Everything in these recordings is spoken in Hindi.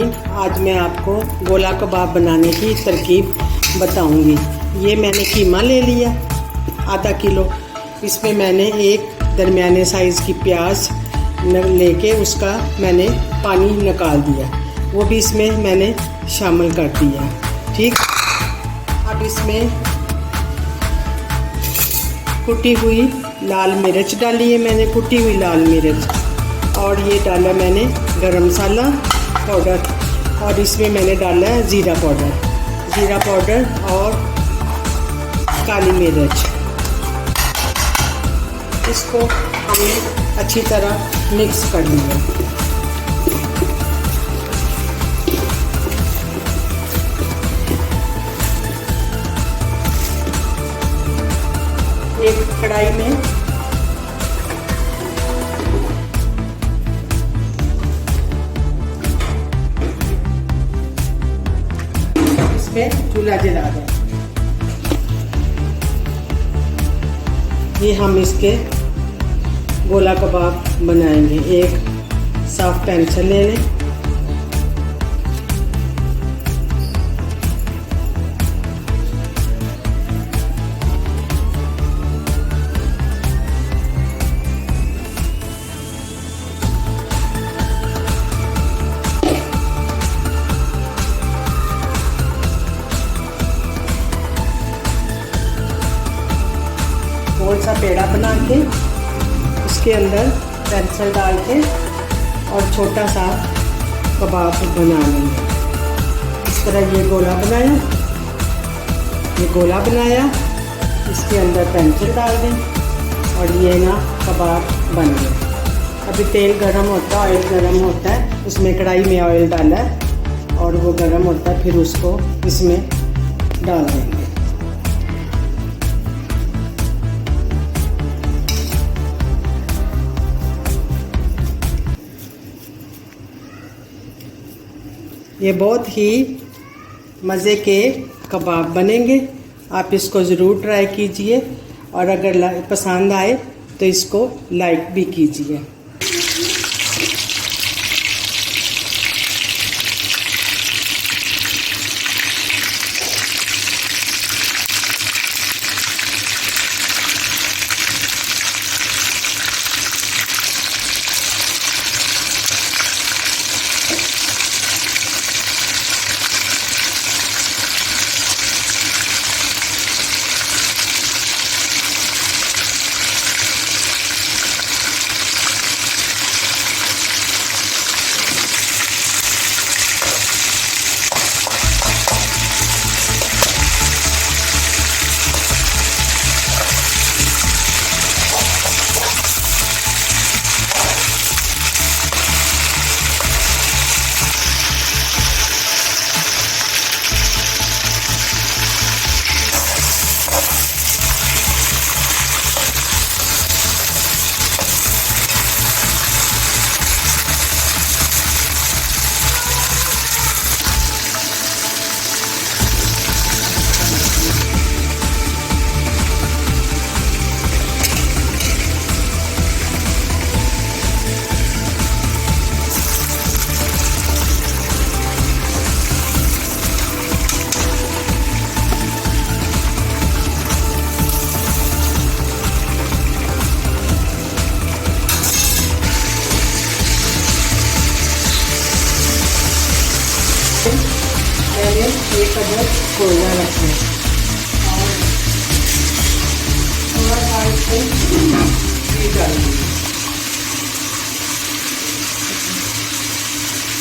एवरीवन, आज मैं आपको गोला कबाब बनाने की तरकीब बताऊंगी। ये मैंने कीमा ले लिया आधा किलो। इसमें मैंने एक दरमियाने साइज़ की प्याज लेके उसका मैंने पानी निकाल दिया, वो भी इसमें मैंने शामिल कर दिया। ठीक, अब इसमें कुटी हुई लाल मिर्च डाली है मैंने, कुटी हुई लाल मिर्च, और ये डाला मैंने गरम मसाला पाउडर, और इसमें मैंने डाला है ज़ीरा पाउडर और काली मिर्च। इसको हमने अच्छी तरह मिक्स कर लिया। एक कढ़ाई में चूल्हा जला दें। ये हम इसके गोला कबाब बनाएंगे। एक साफ पेंसिल ले लें, गोल सा पेड़ा बना के उसके अंदर पेंसिल डाल के और छोटा सा कबाब बना लेंगे। इस तरह ये गोला बनाया, इसके अंदर पेंसिल डाल दें और ये ना कबाब बन गए। अभी तेल गरम होता है, ऑयल गरम होता है, उसमें कढ़ाई में ऑयल डाला है और वो गरम होता है, फिर उसको इसमें डाल देंगे। ये बहुत ही मज़े के कबाब बनेंगे। आप इसको ज़रूर ट्राई कीजिए और अगर पसंद आए तो इसको लाइक भी कीजिए। मैंने एक अदर कोयला रखा है और थोड़ा सा इसमें घी डाल दूँगी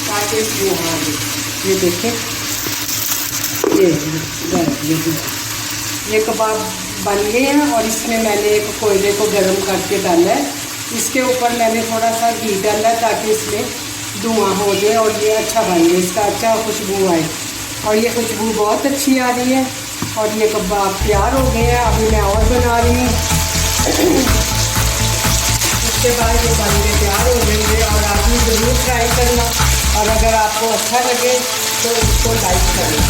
ताकि वो हाँ ये देखें, ये कबाब बन गए हैं। और इसमें मैंने एक कोयले को गर्म करके डाला है, इसके ऊपर मैंने थोड़ा सा घी डाला है ताकि इसमें धुआं हो जाए और ये अच्छा बन जाए, इसका अच्छा खुशबू आए। और ये खुशबू बहुत अच्छी आ रही है और ये कबाब तैयार हो गए हैं। अभी मैं और बना रही हूँ, उसके बाद ये बन के तैयार हो जाएंगे। और आप भी ज़रूर ट्राई करना और अगर आपको अच्छा लगे तो इसको लाइक करना।